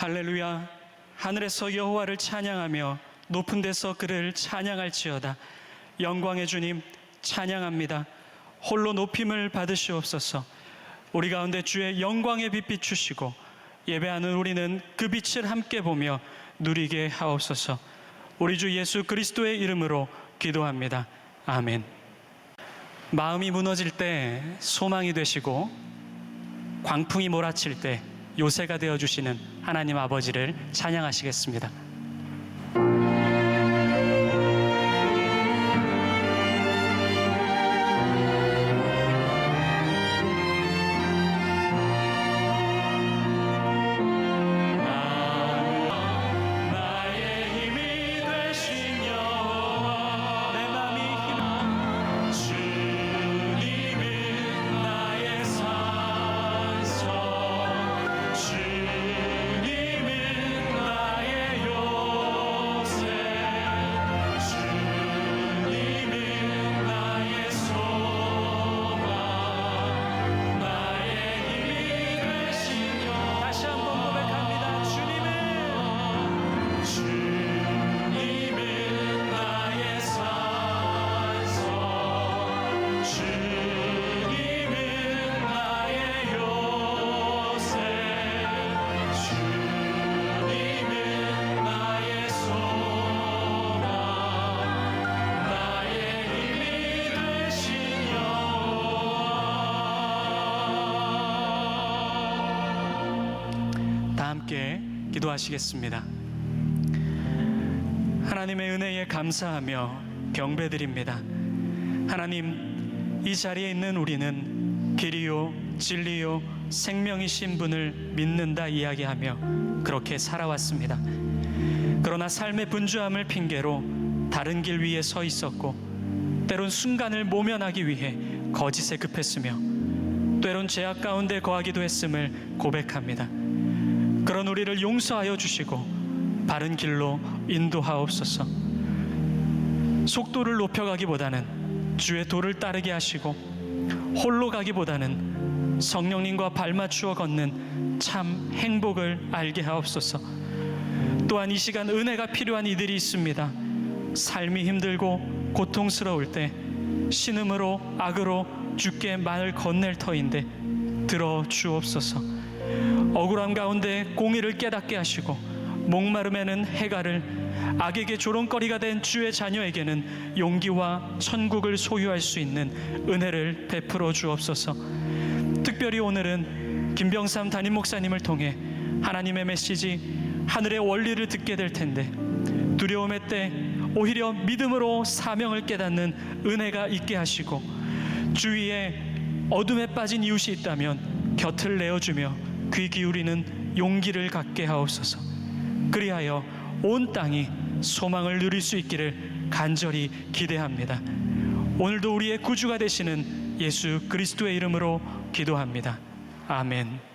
할렐루야. 하늘에서 여호와를 찬양하며 높은 데서 그를 찬양할지어다. 영광의 주님 찬양합니다. 홀로 높임을 받으시옵소서. 우리 가운데 주의 영광의 빛 비추시고 예배하는 우리는 그 빛을 함께 보며 누리게 하옵소서. 우리 주 예수 그리스도의 이름으로 기도합니다. 아멘. 마음이 무너질 때 소망이 되시고 광풍이 몰아칠 때 요새가 되어주시는 하나님 아버지를 찬양하시겠습니다. 함께 기도하시겠습니다. 하나님의 은혜에 감사하며 경배드립니다. 하나님, 이 자리에 있는 우리는 길이요 진리요 생명이신 분을 믿는다 이야기하며 그렇게 살아왔습니다. 그러나 삶의 분주함을 핑계로 다른 길 위에 서 있었고, 때론 순간을 모면하기 위해 거짓에 급했으며 때론 죄악 가운데 거하기도 했음을 고백합니다. 그런 우리를 용서하여 주시고 바른 길로 인도하옵소서. 속도를 높여가기보다는 주의 도를 따르게 하시고, 홀로 가기보다는 성령님과 발맞추어 걷는 참 행복을 알게 하옵소서. 또한 이 시간 은혜가 필요한 이들이 있습니다. 삶이 힘들고 고통스러울 때 신음으로 악으로 주께 말을 건넬 터인데 들어 주옵소서. 억울함 가운데 공의를 깨닫게 하시고, 목마름에는 해갈을, 악에게 조롱거리가 된 주의 자녀에게는 용기와 천국을 소유할 수 있는 은혜를 베풀어 주옵소서. 특별히 오늘은 김병삼 담임 목사님을 통해 하나님의 메시지, 하늘의 원리를 듣게 될 텐데, 두려움의 때 오히려 믿음으로 사명을 깨닫는 은혜가 있게 하시고, 주위에 어둠에 빠진 이웃이 있다면 곁을 내어주며 귀 기울이는 용기를 갖게 하옵소서. 그리하여 온 땅이 소망을 누릴 수 있기를 간절히 기대합니다. 오늘도 우리의 구주가 되시는 예수 그리스도의 이름으로 기도합니다. 아멘.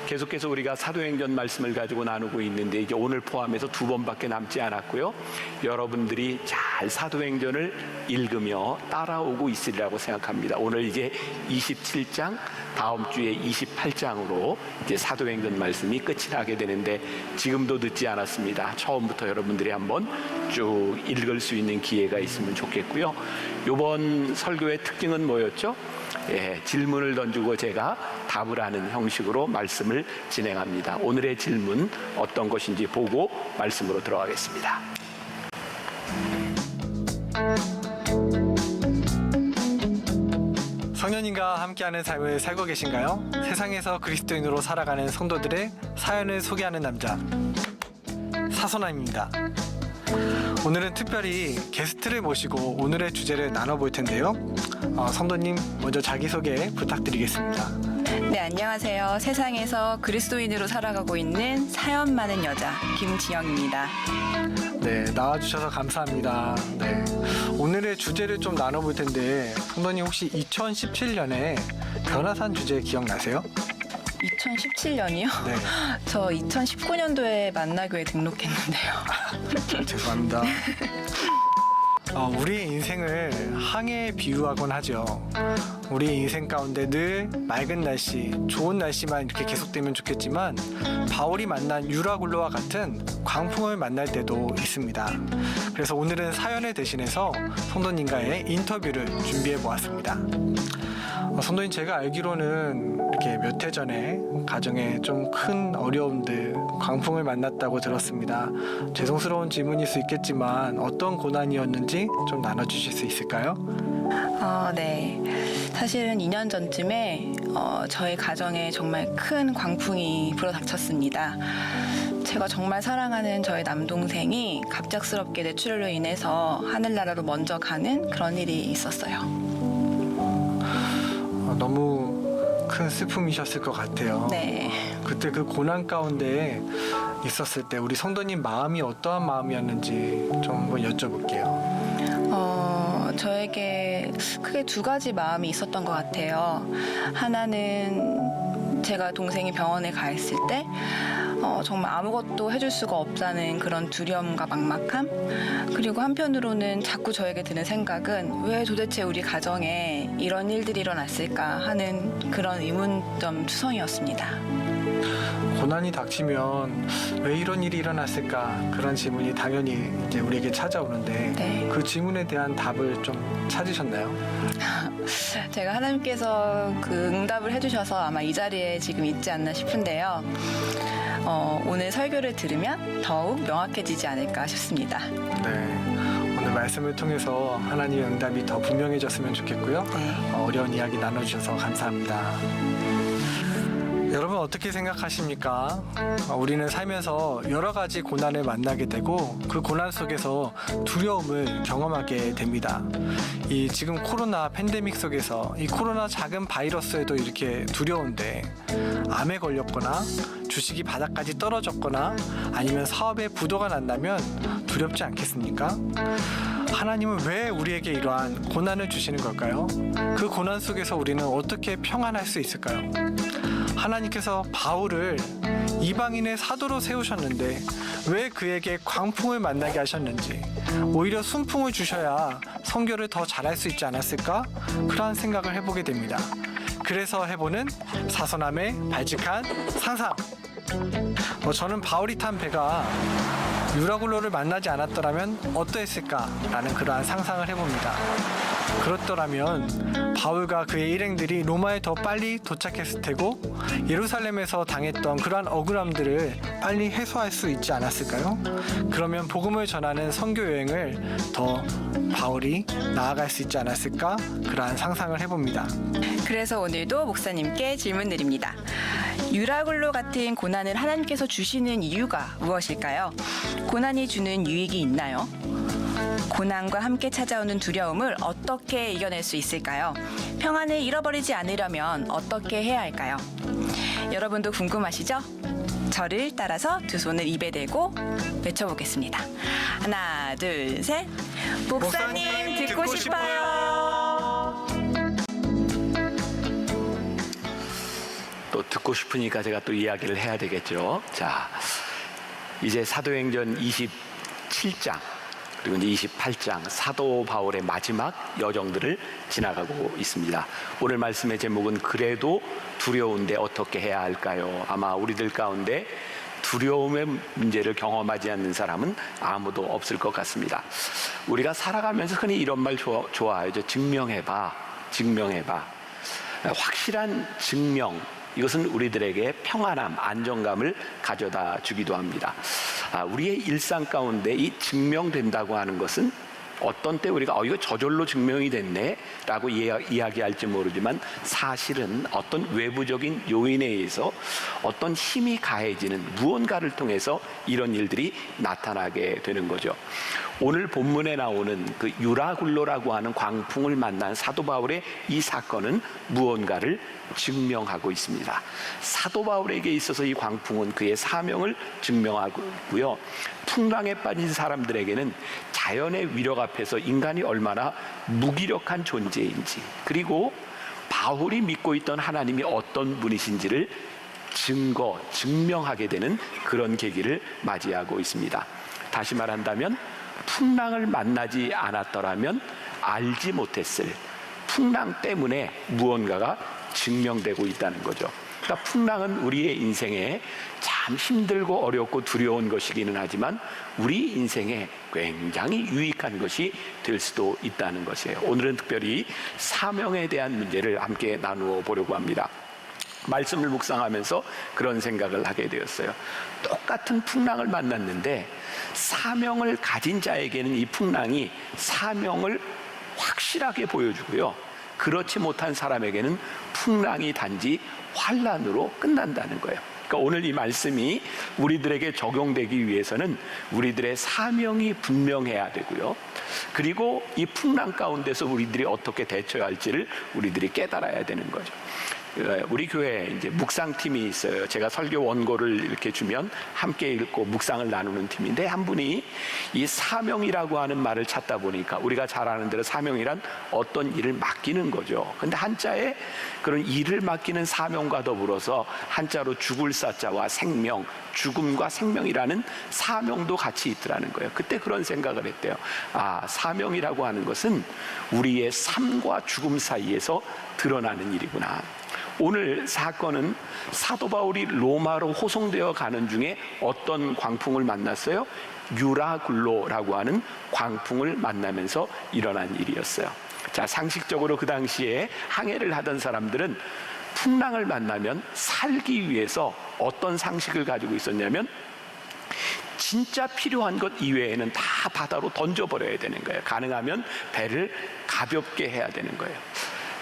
계속해서 우리가 사도행전 말씀을 가지고 나누고 있는데 이제 오늘 포함해서 2번밖에 남지 않았고요. 여러분들이 잘 사도행전을 읽으며 따라오고 있으리라고 생각합니다. 오늘 이제 27장, 다음 주에 28장으로 이제 사도행전 말씀이 끝이 나게 되는데 지금도 늦지 않았습니다. 처음부터 여러분들이 한번 쭉 읽을 수 있는 기회가 있으면 좋겠고요. 이번 설교의 특징은 뭐였죠? 질문을 던지고 제가 답을 하는 형식으로 말씀을 진행합니다. 오늘의 질문 어떤 것인지 보고 말씀으로 들어가겠습니다. 성령님과 함께하는 삶을 살고 계신가요? 세상에서 그리스도인으로 살아가는 성도들의 사연을 소개하는 남자 사소남입니다. 오늘은 특별히 게스트를 모시고 오늘의 주제를 나눠볼 텐데요. 성도님 먼저 자기소개 부탁드리겠습니다. 네, 안녕하세요. 세상에서 그리스도인으로 살아가고 있는 사연 많은 여자 김지영입니다. 네, 나와주셔서 감사합니다. 네, 오늘의 주제를 좀 나눠볼 텐데 성도님 혹시 2017년에 변화산 주제 기억나세요? 2017년이요? 네. 저 2019년도에 만나교회 등록했는데요. 죄송합니다. 우리의 인생을 항해에 비유하곤 하죠. 우리 인생 가운데 늘 맑은 날씨, 좋은 날씨만 이렇게 계속되면 좋겠지만 바울이 만난 유라굴로와 같은 광풍을 만날 때도 있습니다. 그래서 오늘은 사연을 대신해서 성도님과의 인터뷰를 준비해 보았습니다. 성도님, 제가 알기로는 이렇게 몇 해 전에 가정에 좀 큰 어려움들, 광풍을 만났다고 들었습니다. 죄송스러운 질문일 수 있겠지만 어떤 고난이었는지 좀 나눠주실 수 있을까요? 네. 사실은 2년 전쯤에 저희 가정에 정말 큰 광풍이 불어닥쳤습니다. 제가 정말 사랑하는 저희 남동생이 갑작스럽게 뇌출혈로 인해서 하늘나라로 먼저 가는 그런 일이 있었어요. 너무 큰 슬픔이셨을 것 같아요. 네. 그때 그 고난 가운데 있었을 때 우리 성도님 마음이 어떠한 마음이었는지 좀 한번 여쭤볼게요. 저에게 크게 2가지 마음이 있었던 것 같아요. 하나는 제가 동생이 병원에 가 있을 때 정말 아무것도 해줄 수가 없다는 그런 두려움과 막막함, 그리고 한편으로는 자꾸 저에게 드는 생각은 왜 도대체 우리 가정에 이런 일들이 일어났을까 하는 그런 의문점 투성이었습니다. 고난이 닥치면 왜 이런 일이 일어났을까, 그런 질문이 당연히 이제 우리에게 찾아오는데 네. 그 질문에 대한 답을 좀 찾으셨나요? 제가 하나님께서 그 응답을 해주셔서 아마 이 자리에 지금 있지 않나 싶은데요. 오늘 설교를 들으면 더욱 명확해지지 않을까 싶습니다. 네, 오늘 말씀을 통해서 하나님의 응답이 더 분명해졌으면 좋겠고요. 네. 어려운 이야기 나눠주셔서 감사합니다. 여러분 어떻게 생각하십니까? 우리는 살면서 여러 가지 고난을 만나게 되고 그 고난 속에서 두려움을 경험하게 됩니다. 이 지금 코로나 팬데믹 속에서 이 코로나 작은 바이러스에도 이렇게 두려운데 암에 걸렸거나 주식이 바닥까지 떨어졌거나 아니면 사업에 부도가 난다면 두렵지 않겠습니까? 하나님은 왜 우리에게 이러한 고난을 주시는 걸까요? 그 고난 속에서 우리는 어떻게 평안할 수 있을까요? 하나님께서 바울을 이방인의 사도로 세우셨는데 왜 그에게 광풍을 만나게 하셨는지, 오히려 순풍을 주셔야 선교를 더 잘할 수 있지 않았을까? 그러한 생각을 해보게 됩니다. 그래서 해보는 사소남의 발칙한 상상. 저는 바울이 탄 배가 유라굴로를 만나지 않았더라면 어떠했을까라는 그러한 상상을 해봅니다. 그렇더라면 바울과 그의 일행들이 로마에 더 빨리 도착했을 테고 예루살렘에서 당했던 그러한 억울함들을 빨리 해소할 수 있지 않았을까요? 그러면 복음을 전하는 선교 여행을 더 바울이 나아갈 수 있지 않았을까? 그러한 상상을 해봅니다. 그래서 오늘도 목사님께 질문 드립니다. 유라굴로 같은 고난을 하나님께서 주시는 이유가 무엇일까요? 고난이 주는 유익이 있나요? 고난과 함께 찾아오는 두려움을 어떻게 이겨낼 수 있을까요? 평안을 잃어버리지 않으려면 어떻게 해야 할까요? 여러분도 궁금하시죠? 저를 따라서 2손을 입에 대고 외쳐보겠습니다. 하나, 둘, 셋. 목사님 듣고 싶어요. 또 또 듣고 싶으니까 제가 또 이야기를 해야 되겠죠. 자, 이제 사도행전 27장 그리고 이제 28장 사도 바울의 마지막 여정들을 지나가고 있습니다. 오늘 말씀의 제목은 그래도 두려운데 어떻게 해야 할까요? 아마 우리들 가운데 두려움의 문제를 경험하지 않는 사람은 아무도 없을 것 같습니다. 우리가 살아가면서 흔히 이런 말 좋아하죠. 증명해봐. 확실한 증명, 이것은 우리들에게 평안함, 안정감을 가져다 주기도 합니다. 우리의 일상 가운데 이 증명된다고 하는 것은 어떤 때 우리가 이거 저절로 증명이 됐네 라고 이야기할지 모르지만 사실은 어떤 외부적인 요인에 의해서 어떤 힘이 가해지는 무언가를 통해서 이런 일들이 나타나게 되는 거죠. 오늘 본문에 나오는 그 유라굴로라고 하는 광풍을 만난 사도 바울의 이 사건은 무언가를 증명하고 있습니다. 사도 바울에게 있어서 이 광풍은 그의 사명을 증명하고요. 풍랑에 빠진 사람들에게는 자연의 위력 앞에서 인간이 얼마나 무기력한 존재인지, 그리고 바울이 믿고 있던 하나님이 어떤 분이신지를 증명하게 되는 그런 계기를 맞이하고 있습니다. 다시 말한다면 풍랑을 만나지 않았더라면 알지 못했을 풍랑 때문에 무언가가 증명되고 있다는 거죠. 그러니까 풍랑은 우리의 인생에 참 힘들고 어렵고 두려운 것이기는 하지만 우리 인생에 굉장히 유익한 것이 될 수도 있다는 것이에요. 오늘은 특별히 사명에 대한 문제를 함께 나누어 보려고 합니다. 말씀을 묵상하면서 그런 생각을 하게 되었어요. 똑같은 풍랑을 만났는데 사명을 가진 자에게는 이 풍랑이 사명을 확실하게 보여주고요, 그렇지 못한 사람에게는 풍랑이 단지 환난으로 끝난다는 거예요. 그러니까 오늘 이 말씀이 우리들에게 적용되기 위해서는 우리들의 사명이 분명해야 되고요, 그리고 이 풍랑 가운데서 우리들이 어떻게 대처해야 할지를 우리들이 깨달아야 되는 거죠. 우리 교회에 이제 묵상팀이 있어요. 제가 설교 원고를 이렇게 주면 함께 읽고 묵상을 나누는 팀인데, 한 분이 이 사명이라고 하는 말을 찾다 보니까 우리가 잘 아는 대로 사명이란 어떤 일을 맡기는 거죠. 근데 한자에 그런 일을 맡기는 사명과 더불어서 한자로 죽을 사자와 생명, 죽음과 생명이라는 사명도 같이 있더라는 거예요. 그때 그런 생각을 했대요. 사명이라고 하는 것은 우리의 삶과 죽음 사이에서 드러나는 일이구나. 오늘 사건은 사도 바울이 로마로 호송되어 가는 중에 어떤 광풍을 만났어요? 유라굴로라고 하는 광풍을 만나면서 일어난 일이었어요. 자, 상식적으로 그 당시에 항해를 하던 사람들은 풍랑을 만나면 살기 위해서 어떤 상식을 가지고 있었냐면 진짜 필요한 것 이외에는 다 바다로 던져버려야 되는 거예요. 가능하면 배를 가볍게 해야 되는 거예요.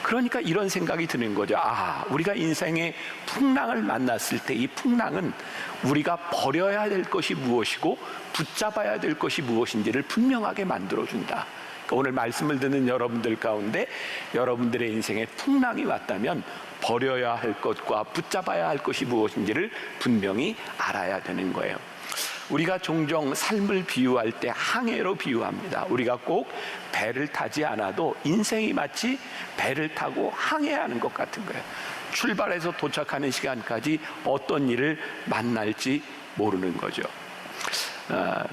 그러니까 이런 생각이 드는 거죠. 우리가 인생의 풍랑을 만났을 때 이 풍랑은 우리가 버려야 될 것이 무엇이고 붙잡아야 될 것이 무엇인지를 분명하게 만들어준다. 그러니까 오늘 말씀을 듣는 여러분들 가운데 여러분들의 인생에 풍랑이 왔다면 버려야 할 것과 붙잡아야 할 것이 무엇인지를 분명히 알아야 되는 거예요. 우리가 종종 삶을 비유할 때 항해로 비유합니다. 우리가 꼭 배를 타지 않아도 인생이 마치 배를 타고 항해하는 것 같은 거예요. 출발해서 도착하는 시간까지 어떤 일을 만날지 모르는 거죠.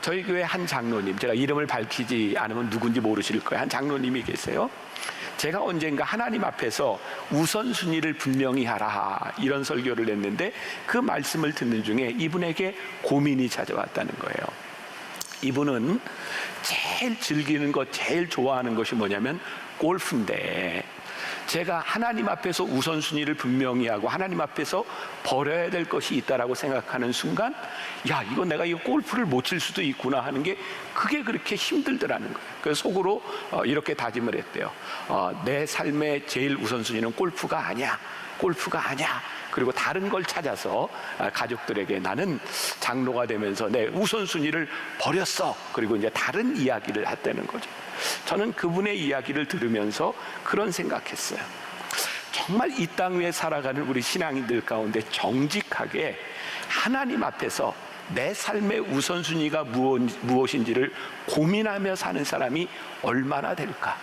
저희 교회 한 장로님, 제가 이름을 밝히지 않으면 누군지 모르실 거예요. 한 장로님이 계세요. 제가 언젠가 하나님 앞에서 우선순위를 분명히 하라, 이런 설교를 했는데 그 말씀을 듣는 중에 이분에게 고민이 찾아왔다는 거예요. 이분은 제일 즐기는 것, 제일 좋아하는 것이 뭐냐면 골프인데, 제가 하나님 앞에서 우선순위를 분명히 하고 하나님 앞에서 버려야 될 것이 있다라고 생각하는 순간, 이거 내가 이 골프를 못 칠 수도 있구나 하는 게 그게 그렇게 힘들더라는 거예요. 그래서 속으로 이렇게 다짐을 했대요. 내 삶의 제일 우선순위는 골프가 아니야. 그리고 다른 걸 찾아서 가족들에게 나는 장로가 되면서 내 우선순위를 버렸어. 그리고 이제 다른 이야기를 했다는 거죠. 저는 그분의 이야기를 들으면서 그런 생각했어요. 정말 이 땅 위에 살아가는 우리 신앙인들 가운데 정직하게 하나님 앞에서 내 삶의 우선순위가 무엇인지를 고민하며 사는 사람이 얼마나 될까?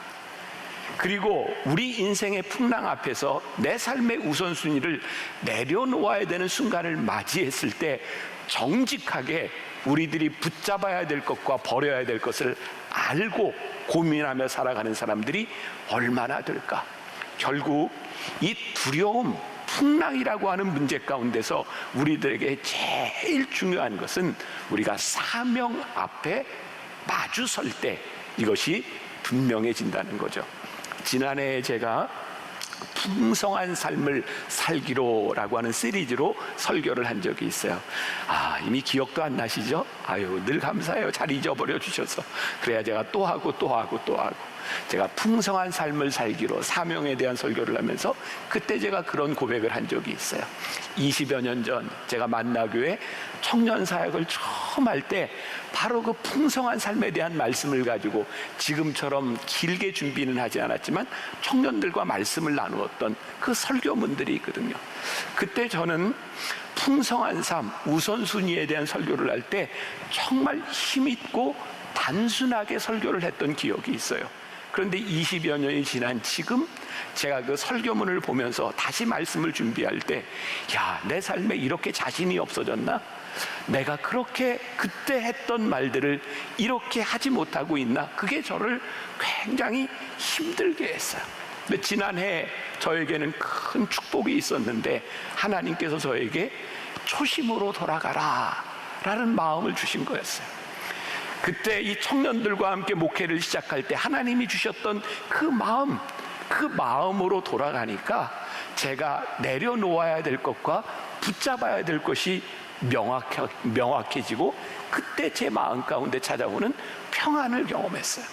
그리고 우리 인생의 풍랑 앞에서 내 삶의 우선순위를 내려놓아야 되는 순간을 맞이했을 때 정직하게 우리들이 붙잡아야 될 것과 버려야 될 것을 알고 고민하며 살아가는 사람들이 얼마나 될까? 결국 이 두려움, 풍랑이라고 하는 문제 가운데서 우리들에게 제일 중요한 것은 우리가 사명 앞에 마주 설 때 이것이 분명해진다는 거죠. 지난해 제가 풍성한 삶을 살기로라고 하는 시리즈로 설교를 한 적이 있어요. 이미 기억도 안 나시죠? 늘 감사해요. 잘 잊어버려 주셔서. 그래야 제가 또 하고 제가 풍성한 삶을 살기로 사명에 대한 설교를 하면서 그때 제가 그런 고백을 한 적이 있어요. 20여 년 전 제가 만나교회 청년 사역을 처음 할 때 바로 그 풍성한 삶에 대한 말씀을 가지고 지금처럼 길게 준비는 하지 않았지만 청년들과 말씀을 나누었던 그 설교문들이 있거든요. 그때 저는 풍성한 삶, 우선순위에 대한 설교를 할 때 정말 힘있고 단순하게 설교를 했던 기억이 있어요. 그런데 20여 년이 지난 지금 제가 그 설교문을 보면서 다시 말씀을 준비할 때 내 삶에 이렇게 자신이 없어졌나? 내가 그렇게 그때 했던 말들을 이렇게 하지 못하고 있나? 그게 저를 굉장히 힘들게 했어요. 근데 지난해 저에게는 큰 축복이 있었는데 하나님께서 저에게 초심으로 돌아가라 라는 마음을 주신 거였어요. 그때 이 청년들과 함께 목회를 시작할 때 하나님이 주셨던 그 마음으로 돌아가니까 제가 내려놓아야 될 것과 붙잡아야 될 것이 명확해지고 그때 제 마음 가운데 찾아오는 평안을 경험했어요.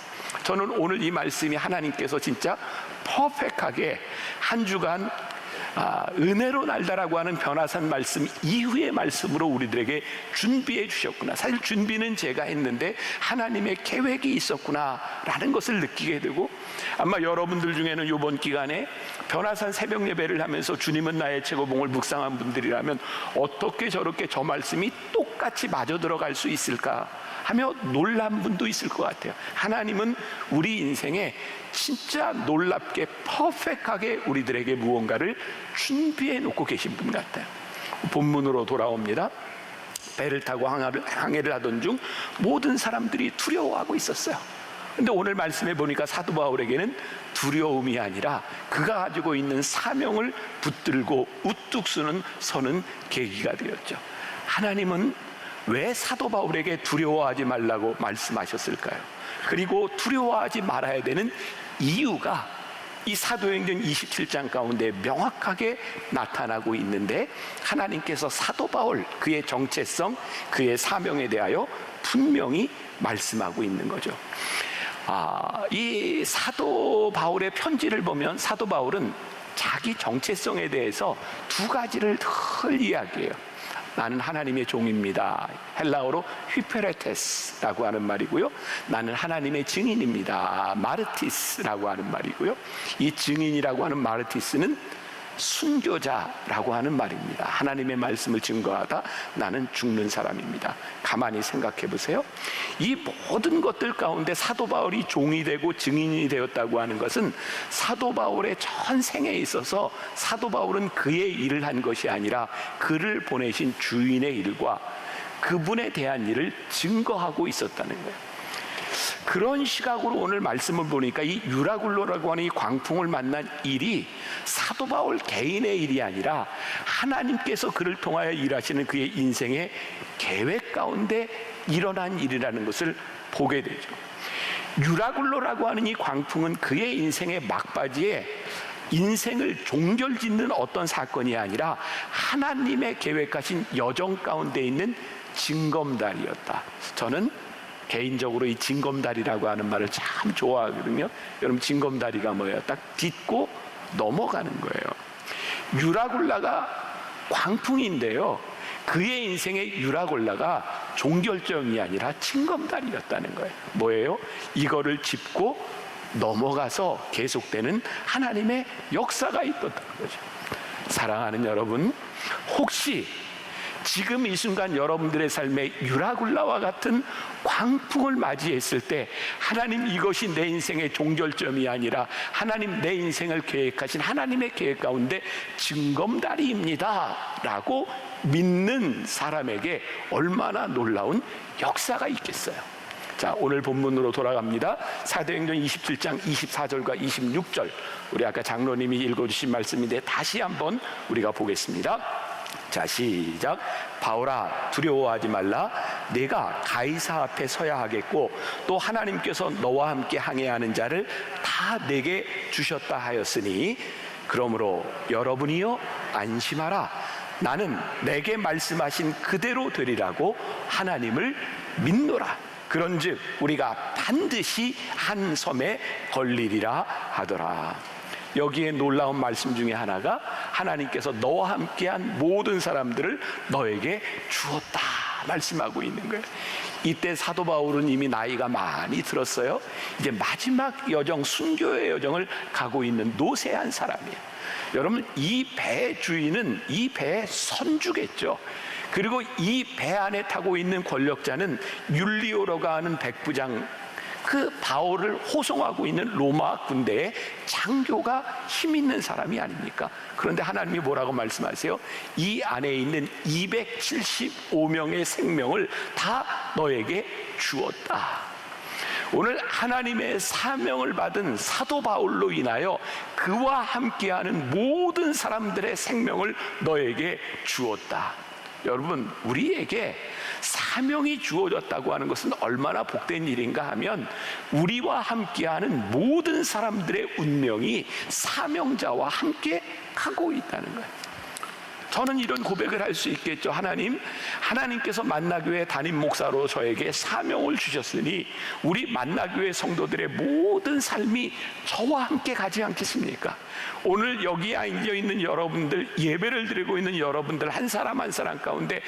저는 오늘 이 말씀이 하나님께서 진짜 퍼펙트하게 한 주간 은혜로 날다라고 하는 변화산 말씀 이후의 말씀으로 우리들에게 준비해 주셨구나. 사실 준비는 제가 했는데 하나님의 계획이 있었구나 라는 것을 느끼게 되고, 아마 여러분들 중에는 이번 기간에 변화산 새벽 예배를 하면서 주님은 나의 최고봉을 묵상한 분들이라면 어떻게 저렇게 저 말씀이 똑같이 맞아 들어갈 수 있을까 하며 놀란 분도 있을 것 같아요. 하나님은 우리 인생에 진짜 놀랍게 퍼펙트하게 우리들에게 무언가를 준비해 놓고 계신 분 같아요. 본문으로 돌아옵니다. 배를 타고 항해를 하던 중 모든 사람들이 두려워하고 있었어요. 근데 오늘 말씀해 보니까 사도 바울에게는 두려움이 아니라 그가 가지고 있는 사명을 붙들고 우뚝 서는 계기가 되었죠. 하나님은 왜 사도 바울에게 두려워하지 말라고 말씀하셨을까요? 그리고 두려워하지 말아야 되는 이유가 이 사도행전 27장 가운데 명확하게 나타나고 있는데, 하나님께서 사도 바울 그의 정체성, 그의 사명에 대하여 분명히 말씀하고 있는 거죠. 이 사도 바울의 편지를 보면 사도 바울은 자기 정체성에 대해서 두 가지를 늘 이야기해요. 나는 하나님의 종입니다. 헬라어로 휘페레테스라고 하는 말이고요. 나는 하나님의 증인입니다. 마르티스라고 하는 말이고요. 이 증인이라고 하는 마르티스는 순교자라고 하는 말입니다. 하나님의 말씀을 증거하다 나는 죽는 사람입니다. 가만히 생각해 보세요. 이 모든 것들 가운데 사도 바울이 종이 되고 증인이 되었다고 하는 것은 사도 바울의 전생에 있어서 사도 바울은 그의 일을 한 것이 아니라 그를 보내신 주인의 일과 그분에 대한 일을 증거하고 있었다는 거예요. 그런 시각으로 오늘 말씀을 보니까 이 유라굴로라고 하는 이 광풍을 만난 일이 사도 바울 개인의 일이 아니라 하나님께서 그를 통하여 일하시는 그의 인생의 계획 가운데 일어난 일이라는 것을 보게 되죠. 유라굴로라고 하는 이 광풍은 그의 인생의 막바지에 인생을 종결짓는 어떤 사건이 아니라 하나님의 계획하신 여정 가운데 있는 징검다리였다. 저는 개인적으로 이 징검다리라고 하는 말을 참 좋아하거든요. 여러분, 징검다리가 뭐예요? 딱 딛고 넘어가는 거예요. 유라굴라가 광풍인데요, 그의 인생의 유라굴라가 종결점이 아니라 징검다리였다는 거예요. 뭐예요? 이거를 짚고 넘어가서 계속되는 하나님의 역사가 있었다는 거죠. 사랑하는 여러분, 혹시 지금 이 순간 여러분들의 삶에 유라굴라와 같은 광풍을 맞이했을 때 하나님, 이것이 내 인생의 종결점이 아니라 하나님 내 인생을 계획하신 하나님의 계획 가운데 징검다리입니다 라고 믿는 사람에게 얼마나 놀라운 역사가 있겠어요. 자, 오늘 본문으로 돌아갑니다. 사도행전 27장 24절과 26절, 우리 아까 장로님이 읽어주신 말씀인데 다시 한번 우리가 보겠습니다. 자, 시작. 바울아, 두려워하지 말라. 내가 가이사 앞에 서야 하겠고 또 하나님께서 너와 함께 항해하는 자를 다 내게 주셨다 하였으니 그러므로 여러분이여 안심하라. 나는 내게 말씀하신 그대로 되리라고 하나님을 믿노라. 그런즉 우리가 반드시 한 섬에 걸리리라 하더라. 여기에 놀라운 말씀 중에 하나가 하나님께서 너와 함께한 모든 사람들을 너에게 주었다 말씀하고 있는 거예요. 이때 사도 바울은 이미 나이가 많이 들었어요. 이제 마지막 여정, 순교의 여정을 가고 있는 노쇠한 사람이에요. 여러분, 이 배의 주인은 이 배의 선주겠죠. 그리고 이 배 안에 타고 있는 권력자는 율리오라고 하는 백부장, 그 바울을 호송하고 있는 로마 군대의 장교가 힘 있는 사람이 아닙니까? 그런데 하나님이 뭐라고 말씀하세요? 이 안에 있는 275명의 생명을 다 너에게 주었다. 오늘 하나님의 사명을 받은 사도 바울로 인하여 그와 함께하는 모든 사람들의 생명을 너에게 주었다. 여러분, 우리에게 사명이 주어졌다고 하는 것은 얼마나 복된 일인가 하면 우리와 함께하는 모든 사람들의 운명이 사명자와 함께 가고 있다는 거예요. 저는 이런 고백을 할 수 있겠죠. 하나님께서 만나교회 담임 목사로 저에게 사명을 주셨으니 우리 만나교회 성도들의 모든 삶이 저와 함께 가지 않겠습니까? 오늘 여기에 앉아 있는 여러분들, 예배를 드리고 있는 여러분들 한 사람 한 사람 가운데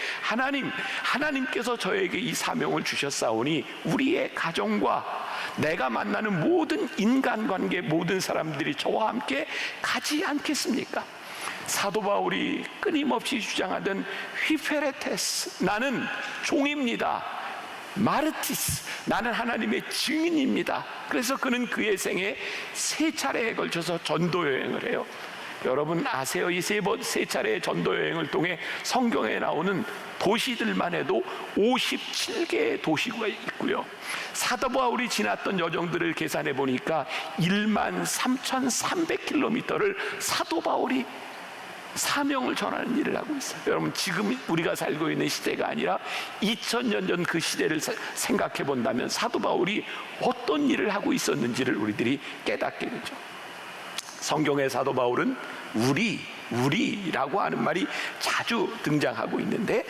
하나님께서 저에게 이 사명을 주셨사오니 우리의 가정과 내가 만나는 모든 인간관계, 모든 사람들이 저와 함께 가지 않겠습니까? 사도 바울이 끊임없이 주장하던 휘페레테스, 나는 종입니다. 마르티스, 나는 하나님의 증인입니다. 그래서 그는 그의 생에 3차례에 걸쳐서 전도 여행을 해요. 여러분 아세요? 이 세 차례의 전도 여행을 통해 성경에 나오는 도시들만 해도 57개의 도시가 있고요. 사도 바울이 지났던 여정들을 계산해 보니까 13,300km를 사도 바울이 사명을 전하는 일을 하고 있어요. 여러분, 지금 우리가 살고 있는 시대가 아니라 2000년 전 그 시대를 생각해 본다면 사도 바울이 어떤 일을 하고 있었는지를 우리들이 깨닫게 되죠. 성경의 사도 바울은 우리라고 하는 말이 자주 등장하고 있는데,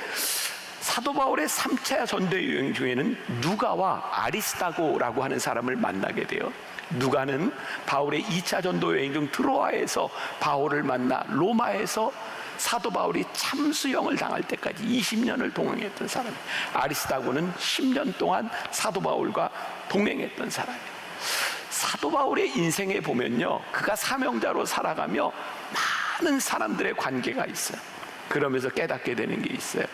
사도 바울의 3차 전도 여행 중에는 누가와 아리스타고라고 하는 사람을 만나게 돼요. 누가는 바울의 2차 전도 여행 중 트로아에서 바울을 만나 로마에서 사도 바울이 참수형을 당할 때까지 20년을 동행했던 사람이에요. 아리스타고는 10년 동안 사도 바울과 동행했던 사람이에요. 사도 바울의 인생에 보면요, 그가 사명자로 살아가며 많은 사람들의 관계가 있어요. 그러면서 깨닫게 되는 게 있어요.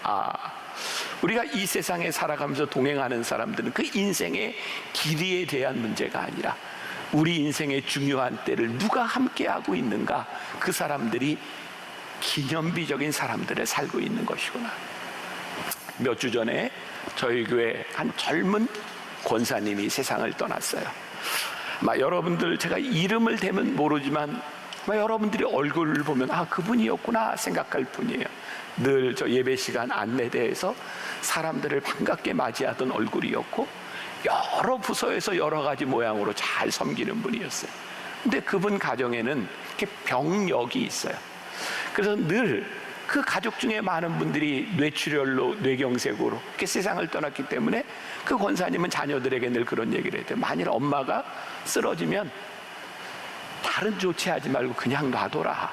우리가 이 세상에 살아가면서 동행하는 사람들은 그 인생의 길이에 대한 문제가 아니라 우리 인생의 중요한 때를 누가 함께하고 있는가, 그 사람들이 기념비적인 사람들을 살고 있는 것이구나. 몇 주 전에 저희 교회 한 젊은 권사님이 세상을 떠났어요. 여러분들 제가 이름을 대면 모르지만 여러분들이 얼굴을 보면 그분이었구나 생각할 뿐이에요. 늘 저 예배 시간 안내대에서 사람들을 반갑게 맞이하던 얼굴이었고 여러 부서에서 여러 가지 모양으로 잘 섬기는 분이었어요. 근데 그분 가정에는 이렇게 병력이 있어요. 그래서 늘 그 가족 중에 많은 분들이 뇌출혈로, 뇌경색으로 이렇게 세상을 떠났기 때문에 그 권사님은 자녀들에게 늘 그런 얘기를 해요. 만일 엄마가 쓰러지면 다른 조치하지 말고 그냥 놔둬라.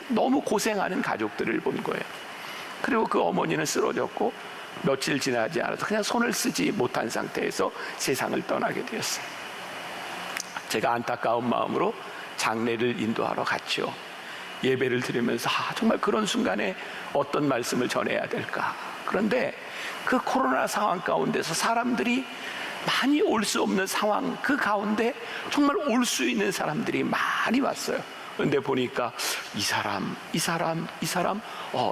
너무 고생하는 가족들을 본 거예요. 그리고 그 어머니는 쓰러졌고 며칠 지나지 않아서 그냥 손을 쓰지 못한 상태에서 세상을 떠나게 되었어요. 제가 안타까운 마음으로 장례를 인도하러 갔죠. 예배를 드리면서 정말 그런 순간에 어떤 말씀을 전해야 될까. 그런데 그 코로나 상황 가운데서 사람들이 많이 올 수 없는 상황, 그 가운데 정말 올 수 있는 사람들이 많이 왔어요. 그런데 보니까 이 사람,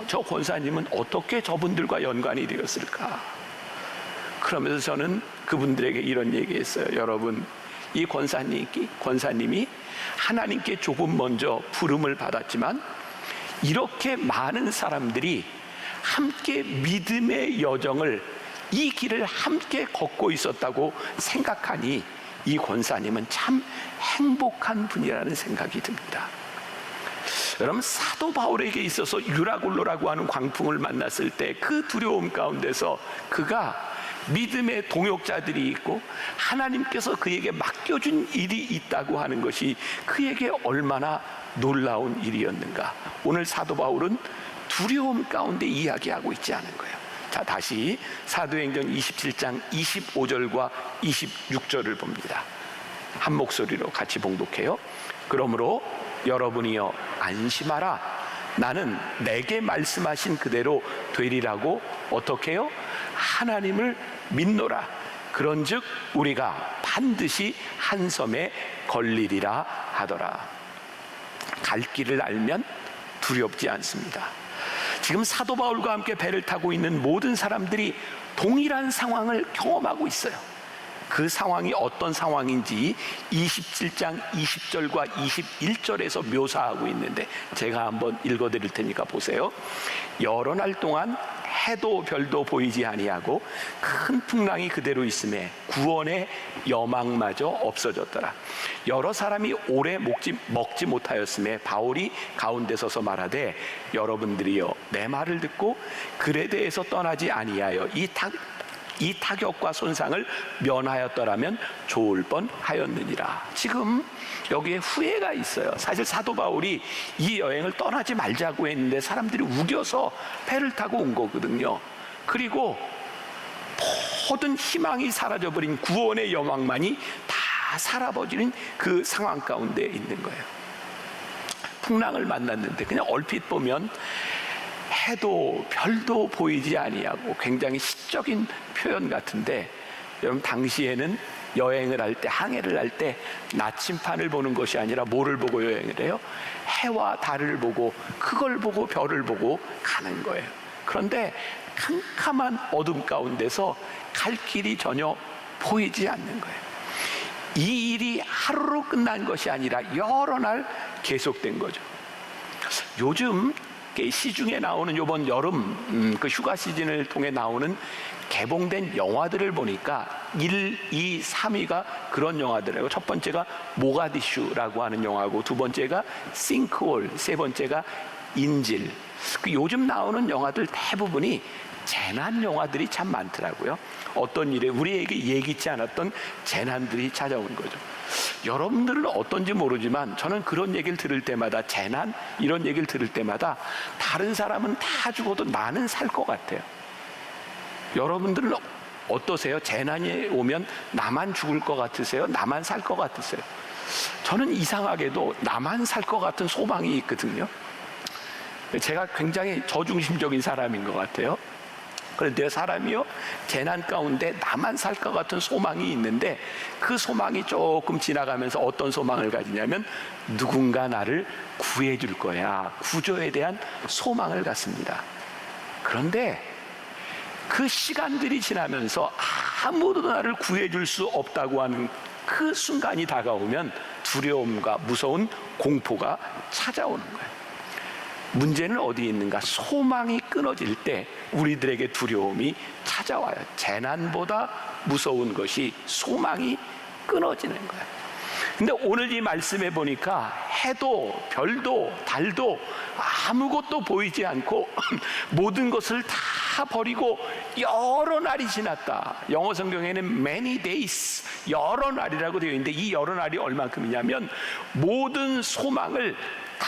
저 권사님은 어떻게 저분들과 연관이 되었을까. 그러면서 저는 그분들에게 이런 얘기했어요. 여러분, 이 권사님이 하나님께 조금 먼저 부름을 받았지만 이렇게 많은 사람들이 함께 믿음의 여정을, 이 길을 함께 걷고 있었다고 생각하니 이 권사님은 참 행복한 분이라는 생각이 듭니다. 여러분, 사도 바울에게 있어서 유라굴로라고 하는 광풍을 만났을 때 그 두려움 가운데서 그가 믿음의 동역자들이 있고 하나님께서 그에게 맡겨준 일이 있다고 하는 것이 그에게 얼마나 놀라운 일이었는가. 오늘 사도 바울은 두려움 가운데 이야기하고 있지 않은 거예요. 자, 다시 사도행전 27장 25절과 26절을 봅니다. 한 목소리로 같이 봉독해요. 그러므로 여러분이여 안심하라. 나는 내게 말씀하신 그대로 되리라고 어떻게 해요? 하나님을 믿노라. 그런즉 우리가 반드시 한 섬에 걸리리라 하더라. 갈 길을 알면 두렵지 않습니다. 지금 사도 바울과 함께 배를 타고 있는 모든 사람들이 동일한 상황을 경험하고 있어요. 그 상황이 어떤 상황인지 27장 20절과 21절에서 묘사하고 있는데 제가 한번 읽어드릴 테니까 보세요. 여러 날 동안 해도 별도 보이지 아니하고 큰 풍랑이 그대로 있음에 구원의 여망마저 없어졌더라. 여러 사람이 오래 먹지 못하였음에 바울이 가운데 서서 말하되 여러분들이여 내 말을 듣고 그레데에서 떠나지 아니하여 이 타격과 손상을 면하였더라면 좋을 뻔하였느니라. 지금 여기에 후회가 있어요. 사실 사도 바울이 이 여행을 떠나지 말자고 했는데 사람들이 우겨서 배를 타고 온 거거든요. 그리고 모든 희망이 사라져버린 구원의 여망만이 다 사라버리는 그 상황 가운데 있는 거예요. 풍랑을 만났는데 그냥 얼핏 보면 해도 별도 보이지 아니하고 굉장히 시적인 표현 같은데, 여러분 당시에는 여행을 할 때, 항해를 할 때 나침판을 보는 것이 아니라 뭐를 보고 여행을 해요? 해와 달을 보고, 그걸 보고 별을 보고 가는 거예요. 그런데 캄캄한 어둠 가운데서 갈 길이 전혀 보이지 않는 거예요. 이 일이 하루로 끝난 것이 아니라 여러 날 계속된 거죠. 요즘 시중에 나오는 이번 여름 그 휴가 시즌을 통해 나오는 개봉된 영화들을 보니까 1, 2, 3위가 그런 영화들이에요. 첫 번째가 모가디슈라고 하는 영화고, 두 번째가 싱크홀, 세 번째가 인질. 요즘 나오는 영화들 대부분이 재난 영화들이 참 많더라고요. 어떤 일에 우리에게 예기치 않았던 재난들이 찾아온 거죠. 여러분들은 어떤지 모르지만 저는 그런 얘기를 들을 때마다, 재난 이런 얘기를 들을 때마다 다른 사람은 다 죽어도 나는 살 것 같아요. 여러분들은 어떠세요? 재난이 오면 나만 죽을 것 같으세요? 나만 살 것 같으세요? 저는 이상하게도 나만 살 것 같은 소망이 있거든요. 제가 굉장히 저중심적인 사람인 것 같아요. 그런데 사람이요, 재난 가운데 나만 살 것 같은 소망이 있는데, 그 소망이 조금 지나가면서 어떤 소망을 가지냐면 누군가 나를 구해줄 거야, 구조에 대한 소망을 갖습니다. 그런데 그 시간들이 지나면서 아무도 나를 구해줄 수 없다고 하는 그 순간이 다가오면 두려움과 무서운 공포가 찾아오는 거예요. 문제는 어디에 있는가? 소망이 끊어질 때 우리들에게 두려움이 찾아와요. 재난보다 무서운 것이 소망이 끊어지는 거예요. 근데 오늘 이 말씀에 보니까 해도 별도 달도 아무것도 보이지 않고 모든 것을 다 버리고 여러 날이 지났다. 영어 성경에는 many days, 여러 날이라고 되어 있는데, 이 여러 날이 얼만큼이냐면 모든 소망을 다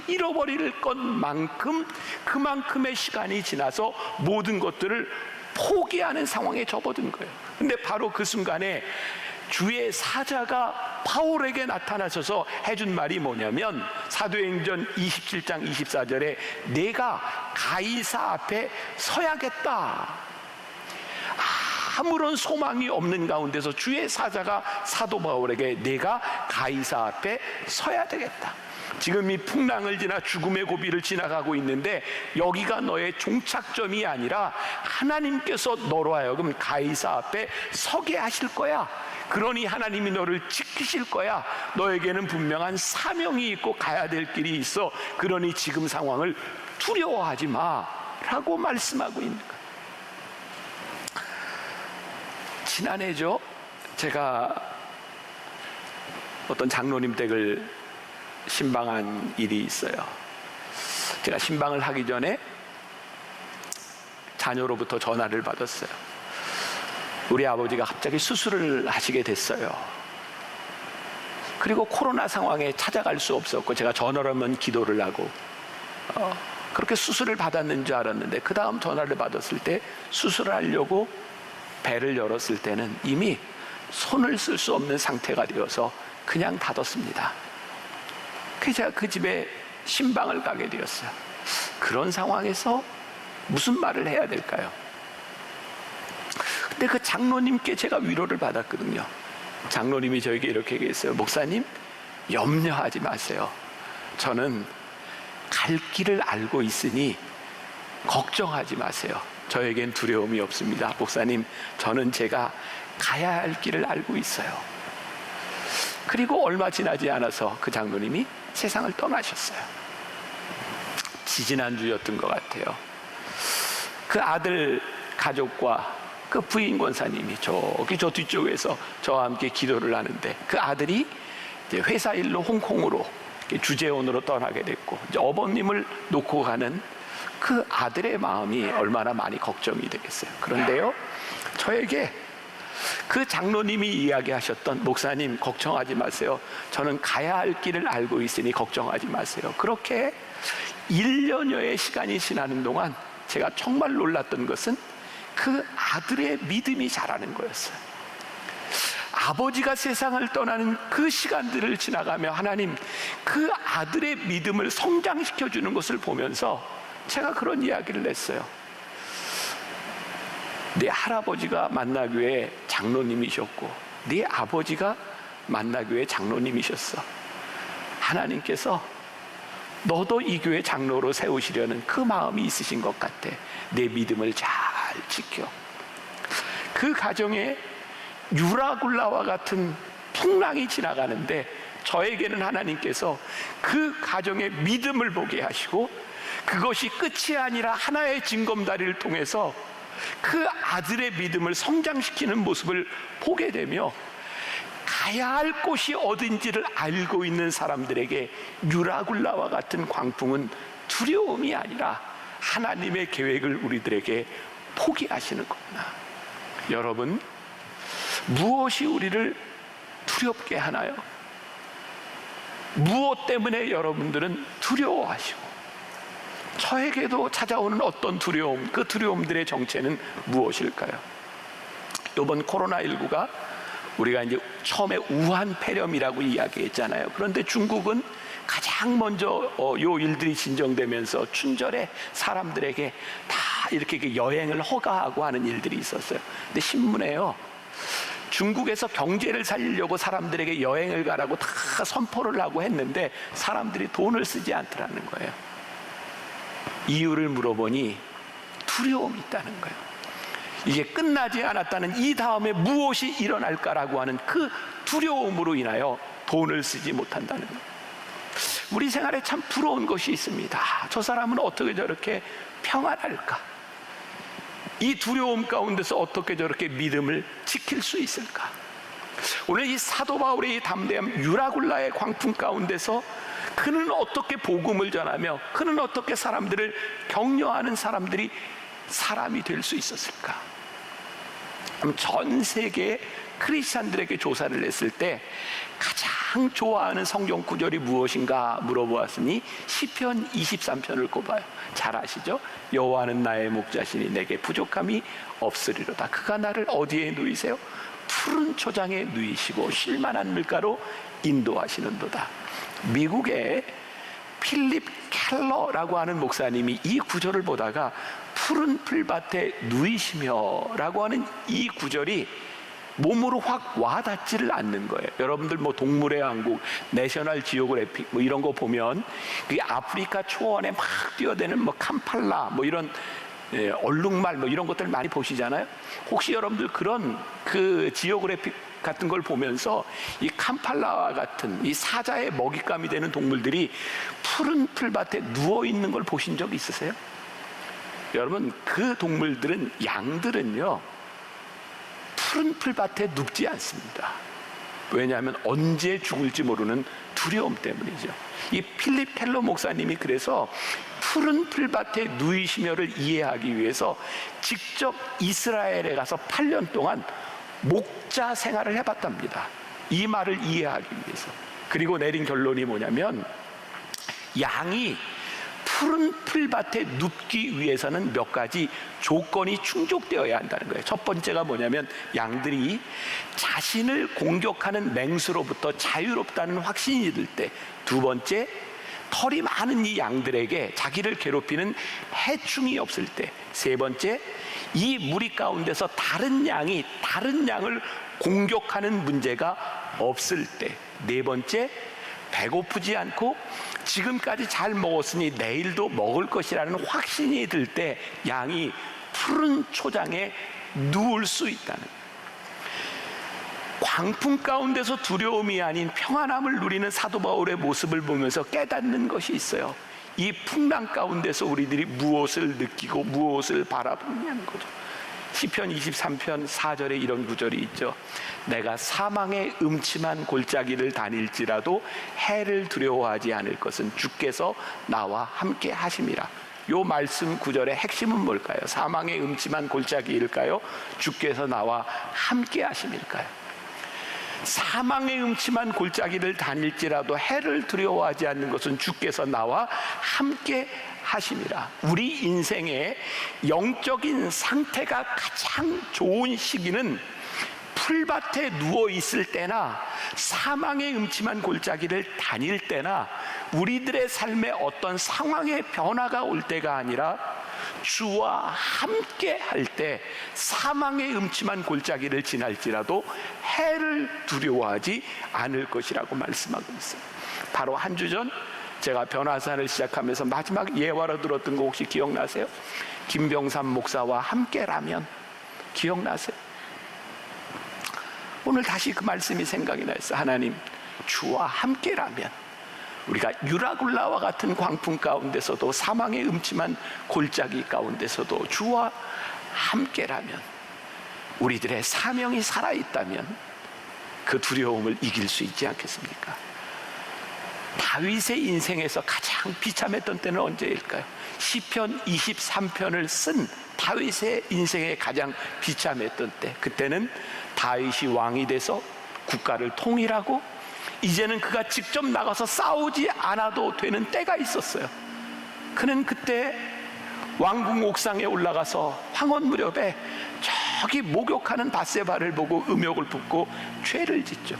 잃어버릴 것만큼, 그만큼의 시간이 지나서 모든 것들을 포기하는 상황에 접어든 거예요. 근데 바로 그 순간에 주의 사자가 바울에게 나타나셔서 해준 말이 뭐냐면 사도행전 27장 24절에 내가 가이사 앞에 서야겠다. 아무런 소망이 없는 가운데서 주의 사자가 사도 바울에게 내가 가이사 앞에 서야 되겠다. 지금 이 풍랑을 지나 죽음의 고비를 지나가고 있는데 여기가 너의 종착점이 아니라 하나님께서 너로 하여금 가이사 앞에 서게 하실 거야. 그러니 하나님이 너를 지키실 거야. 너에게는 분명한 사명이 있고 가야 될 길이 있어. 그러니 지금 상황을 두려워하지 마 라고 말씀하고 있는 거예요. 지난해죠, 제가 어떤 장로님 댁을 신방한 일이 있어요. 제가 신방을 하기 전에 자녀로부터 전화를 받았어요. 우리 아버지가 갑자기 수술을 하시게 됐어요. 그리고 코로나 상황에 찾아갈 수 없었고 제가 전화로만 기도를 하고 그렇게 수술을 받았는 줄 알았는데 그 다음 전화를 받았을 때 수술을 하려고 배를 열었을 때는 이미 손을 쓸 수 없는 상태가 되어서 그냥 닫았습니다. 그래서 제가 그 집에 신방을 가게 되었어요. 그런 상황에서 무슨 말을 해야 될까요? 근데 그 장로님께 제가 위로를 받았거든요. 장로님이 저에게 이렇게 얘기했어요. 목사님, 염려하지 마세요. 저는 갈 길을 알고 있으니 걱정하지 마세요. 저에겐 두려움이 없습니다. 목사님, 저는 제가 가야 할 길을 알고 있어요. 그리고 얼마 지나지 않아서 그 장로님이 세상을 떠나셨어요. 지지난주였던 것 같아요. 그 아들 가족과 그 부인 권사님이 저기 저 뒤쪽에서 저와 함께 기도를 하는데 그 아들이 이제 회사 일로 홍콩으로 주재원으로 떠나게 됐고 이제 어머님을 놓고 가는 그 아들의 마음이 얼마나 많이 걱정이 되겠어요. 그런데요, 저에게 그 장로님이 이야기하셨던 목사님 걱정하지 마세요. 저는 가야 할 길을 알고 있으니 걱정하지 마세요. 그렇게 1년여의 시간이 지나는 동안 제가 정말 놀랐던 것은 그 아들의 믿음이 자라는 거였어요. 아버지가 세상을 떠나는 그 시간들을 지나가며 하나님 그 아들의 믿음을 성장시켜 주는 것을 보면서 제가 그런 이야기를 했어요. 네 할아버지가 만나교회 장로님이셨고 네 아버지가 만나교회 장로님이셨어. 하나님께서 너도 이 교회 장로로 세우시려는 그 마음이 있으신 것 같아. 내 믿음을 잘 지켜. 그 가정에 유라굴라와 같은 풍랑이 지나가는데 저에게는 하나님께서 그 가정의 믿음을 보게 하시고 그것이 끝이 아니라 하나의 징검다리를 통해서 그 아들의 믿음을 성장시키는 모습을 보게 되며 가야 할 곳이 어딘지를 알고 있는 사람들에게 유라굴라와 같은 광풍은 두려움이 아니라 하나님의 계획을 우리들에게 포기하시는 거구나. 여러분, 무엇이 우리를 두렵게 하나요? 무엇 때문에 여러분들은 두려워하시고 저에게도 찾아오는 어떤 두려움, 그 두려움들의 정체는 무엇일까요? 이번 코로나19가 우리가 이제 처음에 우한 폐렴이라고 이야기했잖아요. 그런데 중국은 가장 먼저 요 일들이 진정되면서 춘절에 사람들에게 다 이렇게 여행을 허가하고 하는 일들이 있었어요. 근데 신문에요, 중국에서 경제를 살리려고 사람들에게 여행을 가라고 다 선포를 하고 했는데 사람들이 돈을 쓰지 않더라는 거예요. 이유를 물어보니 두려움이 있다는 거예요. 이게 끝나지 않았다는 이 다음에 무엇이 일어날까라고 하는 그 두려움으로 인하여 돈을 쓰지 못한다는 거예요. 우리 생활에 참 부러운 것이 있습니다. 저 사람은 어떻게 저렇게 평안할까? 이 두려움 가운데서 어떻게 저렇게 믿음을 지킬 수 있을까? 오늘 이 사도 바울의 이 담대함, 유라굴라의 광풍 가운데서 그는 어떻게 복음을 전하며 그는 어떻게 사람들을 격려하는 사람들이 사람이 될 수 있었을까? 그럼 전 세계 크리스찬들에게 조사를 했을 때 가장 좋아하는 성경 구절이 무엇인가 물어보았으니 시편 23편을 꼽아요. 잘 아시죠? 여호와는 나의 목자시니 내게 부족함이 없으리로다. 그가 나를 어디에 누이세요? 푸른 초장에 누이시고 쉴만한 물가로 인도하시는도다. 미국의 필립 켈러라고 하는 목사님이 이 구절을 보다가 푸른 풀밭에 누이시며 라고 하는 이 구절이 몸으로 확 와닿지를 않는 거예요. 여러분들 뭐 동물의 왕국, 내셔널 지오그래픽 뭐 이런 거 보면 그게 아프리카 초원에 막 뛰어대는 뭐 캄팔라 뭐 이런 얼룩말 뭐 이런 것들 많이 보시잖아요. 혹시 여러분들 그런 그 지오그래픽 같은 걸 보면서 이 캄팔라와 같은 이 사자의 먹잇감이 되는 동물들이 푸른 풀밭에 누워 있는 걸 보신 적 있으세요? 여러분, 그 동물들은, 양들은요 푸른 풀밭에 눕지 않습니다. 왜냐하면 언제 죽을지 모르는 두려움 때문이죠. 이 필립 켈러 목사님이 그래서 푸른 풀밭에 누이시며를 이해하기 위해서 직접 이스라엘에 가서 8년 동안 목자 생활을 해봤답니다. 이 말을 이해하기 위해서. 그리고 내린 결론이 뭐냐면, 양이 푸른 풀밭에 눕기 위해서는 몇 가지 조건이 충족되어야 한다는 거예요. 첫 번째가 뭐냐면, 양들이 자신을 공격하는 맹수로부터 자유롭다는 확신이 들 때. 두 번째, 털이 많은 이 양들에게 자기를 괴롭히는 해충이 없을 때. 세 번째, 이 무리 가운데서 다른 양이 다른 양을 공격하는 문제가 없을 때. 네 번째, 배고프지 않고 지금까지 잘 먹었으니 내일도 먹을 것이라는 확신이 들 때 양이 푸른 초장에 누울 수 있다는 거예요. 광풍 가운데서 두려움이 아닌 평안함을 누리는 사도 바울의 모습을 보면서 깨닫는 것이 있어요. 이 풍랑 가운데서 우리들이 무엇을 느끼고 무엇을 바라보냐는 거죠. 시편 23편 4절에 이런 구절이 있죠. 내가 사망의 음침한 골짜기를 다닐지라도 해를 두려워하지 않을 것은 주께서 나와 함께 하심이라. 요 말씀 구절의 핵심은 뭘까요? 사망의 음침한 골짜기일까요? 주께서 나와 함께 하심일까요? 사망의 음침한 골짜기를 다닐지라도 해를 두려워하지 않는 것은 주께서 나와 함께 하심이라. 우리 인생의 영적인 상태가 가장 좋은 시기는 풀밭에 누워 있을 때나 사망의 음침한 골짜기를 다닐 때나 우리들의 삶에 어떤 상황의 변화가 올 때가 아니라 주와 함께 할 때 사망의 음침한 골짜기를 지날지라도 해를 두려워하지 않을 것이라고 말씀하고 있어요. 바로 한 주 전 제가 변화산을 시작하면서 마지막 예화로 들었던 거 혹시 기억나세요? 김병삼 목사와 함께라면 기억나세요? 오늘 다시 그 말씀이 생각이 났어요. 하나님, 주와 함께라면 우리가 유라굴라와 같은 광풍 가운데서도 사망의 음침한 골짜기 가운데서도 주와 함께라면, 우리들의 사명이 살아있다면 그 두려움을 이길 수 있지 않겠습니까? 다윗의 인생에서 가장 비참했던 때는 언제일까요? 시편 23편을 쓴 다윗의 인생에 가장 비참했던 때, 그때는 다윗이 왕이 돼서 국가를 통일하고 이제는 그가 직접 나가서 싸우지 않아도 되는 때가 있었어요. 그는 그때 왕궁 옥상에 올라가서 황혼 무렵에 저기 목욕하는 밧세바를 보고 음욕을 붓고 죄를 짓죠.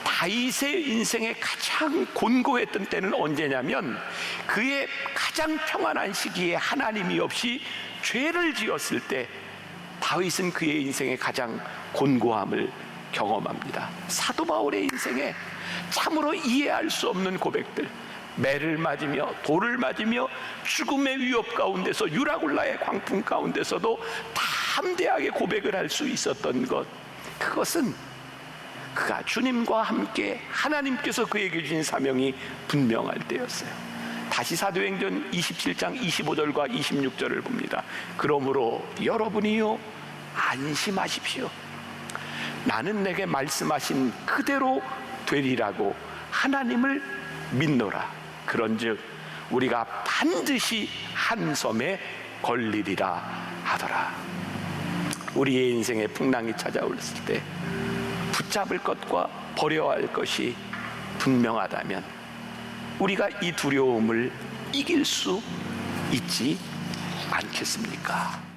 다윗의 인생에 가장 곤고했던 때는 언제냐면, 그의 가장 평안한 시기에 하나님이 없이 죄를 지었을 때 다윗은 그의 인생에 가장 곤고함을 경험합니다. 사도 바울의 인생에 참으로 이해할 수 없는 고백들, 매를 맞으며 돌을 맞으며 죽음의 위협 가운데서 유라굴라의 광풍 가운데서도 담대하게 고백을 할 수 있었던 것, 그것은 그가 주님과 함께 하나님께서 그에게 주신 사명이 분명할 때였어요. 다시 사도행전 27장 25절과 26절을 봅니다. 그러므로 여러분이요 안심하십시오. 나는 내게 말씀하신 그대로 되리라고 하나님을 믿노라. 그런즉 우리가 반드시 한 섬에 걸리리라 하더라. 우리의 인생에 풍랑이 찾아올었을 때 붙잡을 것과 버려야 할 것이 분명하다면 우리가 이 두려움을 이길 수 있지 않겠습니까?